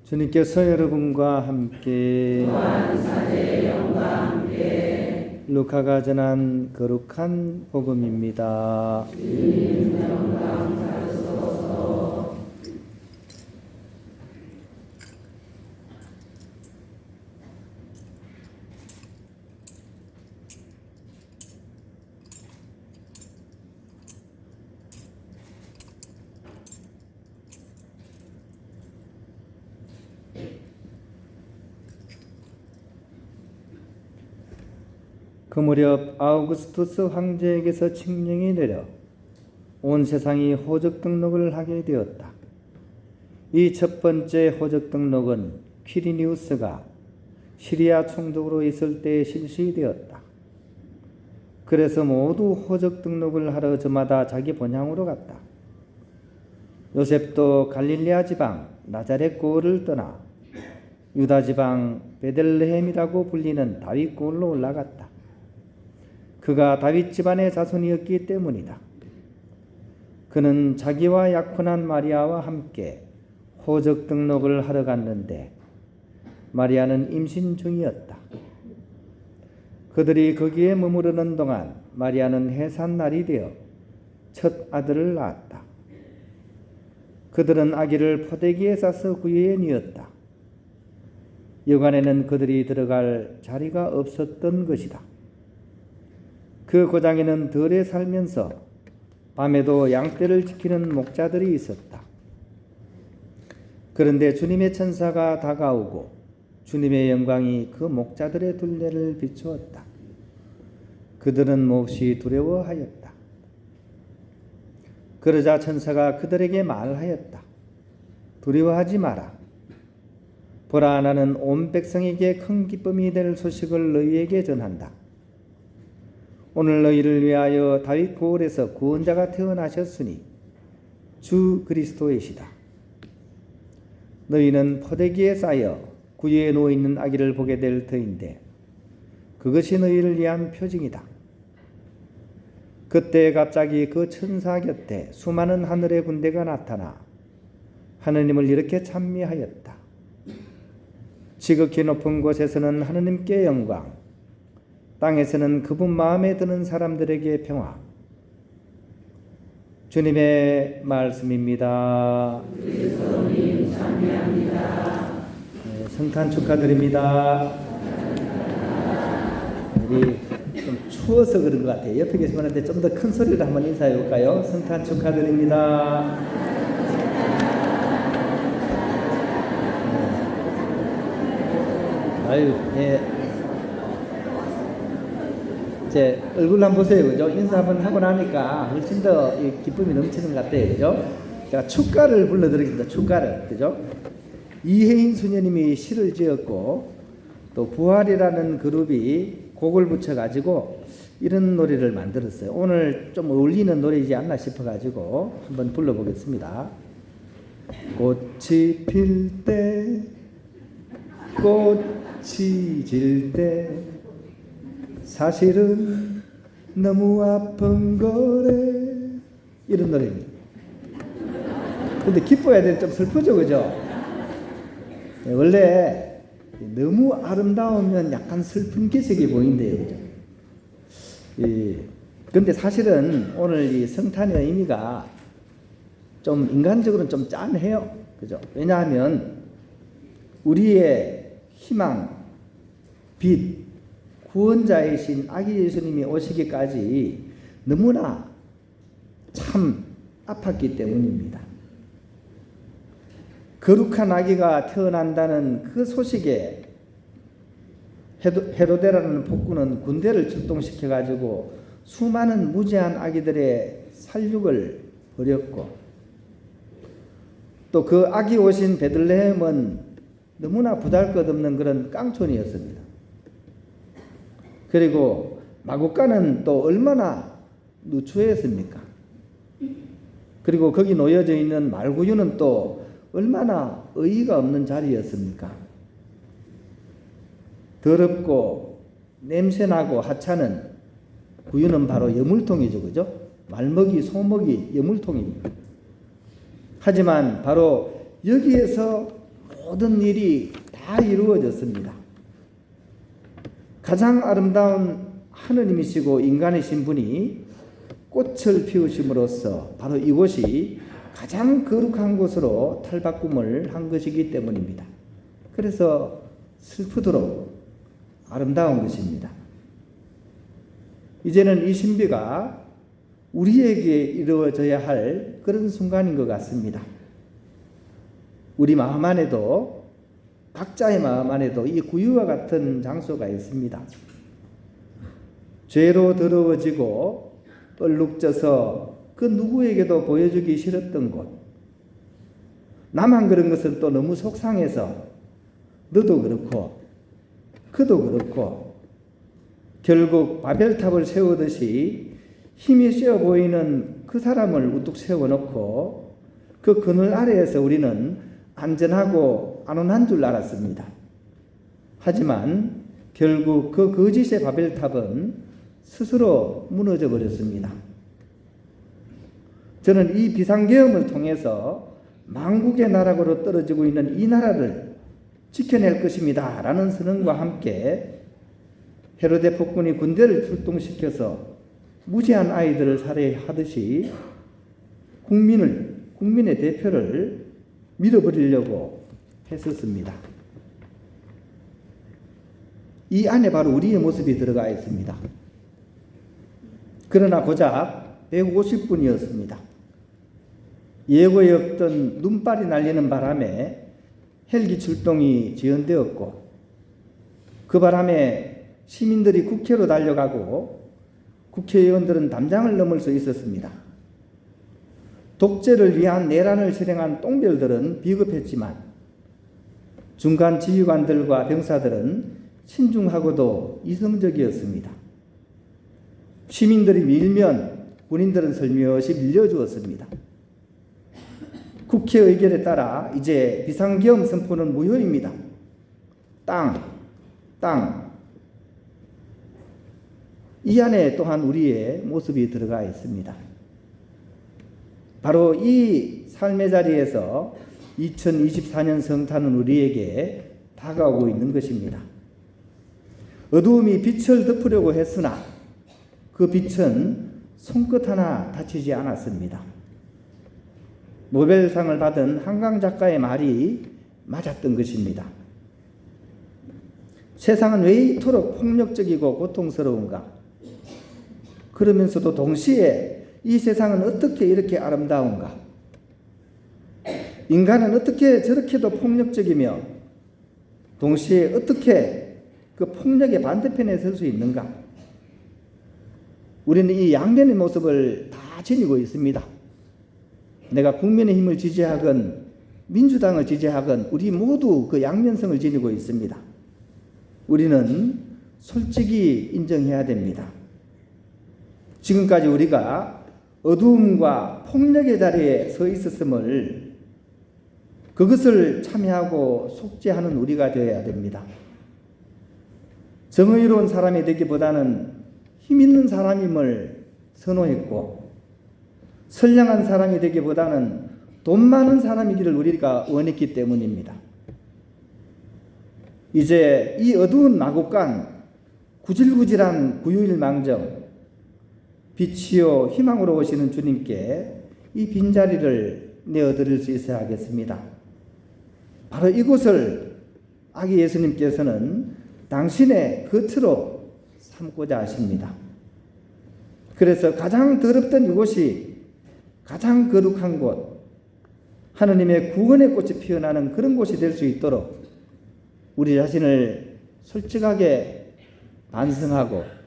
주님께서 여러분과 함께 또한 사제의 영과 함께 루카가 전한 거룩한 복음입니다. 주님 영광 받으소서. 그 무렵 아우구스투스 황제에게서 칙령이 내려 온 세상이 호적 등록을 하게 되었다. 이 첫 번째 호적 등록은 퀴리니우스가 시리아 총독으로 있을 때 실시되었다. 그래서 모두 호적 등록을 하러 저마다 자기 본향으로 갔다. 요셉도 갈릴레아 지방 나자렛 고을을 떠나 유다 지방 베들레헴이라고 불리는 다윗 고을로 올라갔다. 그가 다윗 집안의 자손이었기 때문이다. 그는 자기와 약혼한 마리아와 함께 호적 등록을 하러 갔는데 마리아는 임신 중이었다. 그들이 거기에 머무르는 동안 마리아는 해산날이 되어 첫 아들을 낳았다. 그들은 아기를 포대기에 싸서 구유에 뉘었다. 여관에는 그들이 들어갈 자리가 없었던 것이다. 그 고장에는 들에 살면서 밤에도 양떼를 지키는 목자들이 있었다. 그런데 주님의 천사가 다가오고 주님의 영광이 그 목자들의 둘레를 비추었다. 그들은 몹시 두려워하였다. 그러자 천사가 그들에게 말하였다. 두려워하지 마라. 보라, 나는 온 백성에게 큰 기쁨이 될 소식을 너희에게 전한다. 오늘 너희를 위하여 다윗 고을에서 구원자가 태어나셨으니 주 그리스도이시다. 너희는 포대기에 쌓여 구유에 누워 있는 아기를 보게 될 터인데 그것이 너희를 위한 표징이다. 그때 갑자기 그 천사 곁에 수많은 하늘의 군대가 나타나 하느님을 이렇게 찬미하였다. 지극히 높은 곳에서는 하느님께 영광, 땅에서는 그분 마음에 드는 사람들에게 평화. 주님의 말씀입니다. 그리스도님 찬미합니다. 네, 성탄 축하드립니다. 우리 좀 추워서 그런 것 같아요. 옆에 계신 분한테 좀 더 큰 소리로 한번 인사해 볼까요? 성탄 축하드립니다. 아유, 예. 제 얼굴 한번 보세요. 그죠? 인사 한번 하고 나니까 훨씬 더 기쁨이 넘치는 것 같아요. 그죠? 제가 축가를 불러드리겠습니다. 축가를. 그죠? 이혜인 수녀님이 시를 지었고, 또 부활이라는 그룹이 곡을 붙여가지고 이런 노래를 만들었어요. 오늘 좀 어울리는 노래이지 않나 싶어가지고 한번 불러보겠습니다. 꽃이 필 때, 꽃이 질 때, 사실은 너무 아픈 거래. 이런 노래입니다. 근데 기뻐야 돼. 좀 슬프죠, 그죠? 원래 너무 아름다우면 약간 슬픈 기색이 보인대요, 그죠? 근데 사실은 오늘 이 성탄의 의미가 좀 인간적으로는 좀 짠해요, 그죠? 왜냐하면 우리의 희망, 빛, 구원자이신 아기 예수님이 오시기까지 너무나 참 아팠기 때문입니다. 거룩한 아기가 태어난다는 그 소식에 헤로데라는 폭군은 군대를 출동시켜가지고 수많은 무지한 아기들의 살육을 벌였고, 또 그 아기 오신 베들레헴은 너무나 부달것없는 그런 깡촌이었습니다. 그리고 마구간은 또 얼마나 누추했습니까? 그리고 거기 놓여져 있는 말구유는 또 얼마나 의의가 없는 자리였습니까? 더럽고 냄새나고 하찮은 구유는 바로 여물통이죠, 그죠? 말먹이, 소먹이 여물통입니다. 하지만 바로 여기에서 모든 일이 다 이루어졌습니다. 가장 아름다운 하느님이시고 인간이신 분이 꽃을 피우심으로써 바로 이곳이 가장 거룩한 곳으로 탈바꿈을 한 것이기 때문입니다. 그래서 슬프도록 아름다운 것입니다. 이제는 이 신비가 우리에게 이루어져야 할 그런 순간인 것 같습니다. 우리 마음 안에도, 각자의 마음 안에도 이 구유와 같은 장소가 있습니다. 죄로 더러워지고 얼룩져서 그 누구에게도 보여주기 싫었던 곳, 나만 그런 것은 또 너무 속상해서 너도 그렇고 그도 그렇고, 결국 바벨탑을 세우듯이 힘이 세어 보이는 그 사람을 우뚝 세워놓고 그 그늘 아래에서 우리는 안전하고 안온한 줄 알았습니다. 하지만 결국 그 거짓의 바벨탑은 스스로 무너져 버렸습니다. 저는 이 비상계엄을 통해서 만국의 나라로 떨어지고 있는 이 나라를 지켜낼 것입니다 라는 선언과 함께 헤로데 폭군이 군대를 출동시켜서 무지한 아이들을 살해하듯이 국민의 대표를 밀어버리려고 했었습니다. 이 안에 바로 우리의 모습이 들어가 있습니다. 그러나 고작 150분이었습니다. 예고에 없던 눈발이 날리는 바람에 헬기 출동이 지연되었고, 그 바람에 시민들이 국회로 달려가고 국회의원들은 담장을 넘을 수 있었습니다. 독재를 위한 내란을 실행한 똥별들은 비겁했지만 중간 지휘관들과 병사들은 신중하고도 이성적이었습니다. 시민들이 밀면 군인들은 슬며시 밀려주었습니다. 국회 의결에 따라 이제 비상계엄 선포는 무효입니다. 땅. 이 안에 또한 우리의 모습이 들어가 있습니다. 바로 이 삶의 자리에서 2024년 성탄은 우리에게 다가오고 있는 것입니다. 어두움이 빛을 덮으려고 했으나 그 빛은 손끝 하나 다치지 않았습니다. 노벨상을 받은 한강 작가의 말이 맞았던 것입니다. 세상은 왜 이토록 폭력적이고 고통스러운가? 그러면서도 동시에 이 세상은 어떻게 이렇게 아름다운가? 인간은 어떻게 저렇게도 폭력적이며 동시에 어떻게 그 폭력의 반대편에 설 수 있는가? 우리는 이 양면의 모습을 다 지니고 있습니다. 내가 국민의힘을 지지하건 민주당을 지지하건 우리 모두 그 양면성을 지니고 있습니다. 우리는 솔직히 인정해야 됩니다. 지금까지 우리가 어두움과 폭력의 자리에 서 있었음을, 그것을 참여하고 속죄하는 우리가 되어야 됩니다. 정의로운 사람이 되기보다는 힘 있는 사람임을 선호했고, 선량한 사람이 되기보다는 돈 많은 사람이기를 우리가 원했기 때문입니다. 이제 이 어두운 마국간, 구질구질한 구유일망정, 빛이요 희망으로 오시는 주님께 이 빈자리를 내어드릴 수 있어야 하겠습니다. 바로 이곳을 아기 예수님께서는 당신의 겉으로 삼고자 하십니다. 그래서 가장 더럽던 이곳이 가장 거룩한 곳, 하느님의 구원의 꽃이 피어나는 그런 곳이 될 수 있도록 우리 자신을 솔직하게 반성하고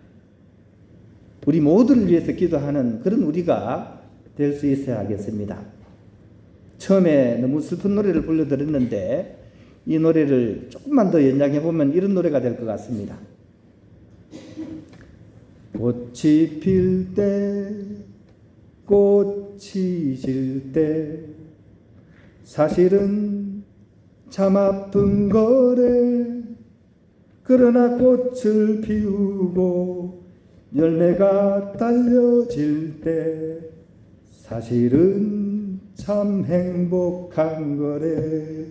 우리 모두를 위해서 기도하는 그런 우리가 될 수 있어야 하겠습니다. 처음에 너무 슬픈 노래를 불러드렸는데 이 노래를 조금만 더 연장해 보면 이런 노래가 될 것 같습니다. 꽃이 필 때, 꽃이 질 때, 사실은 참 아픈 거래. 그러나 꽃을 피우고 열매가 달려질 때, 사실은 참 행복한 거래.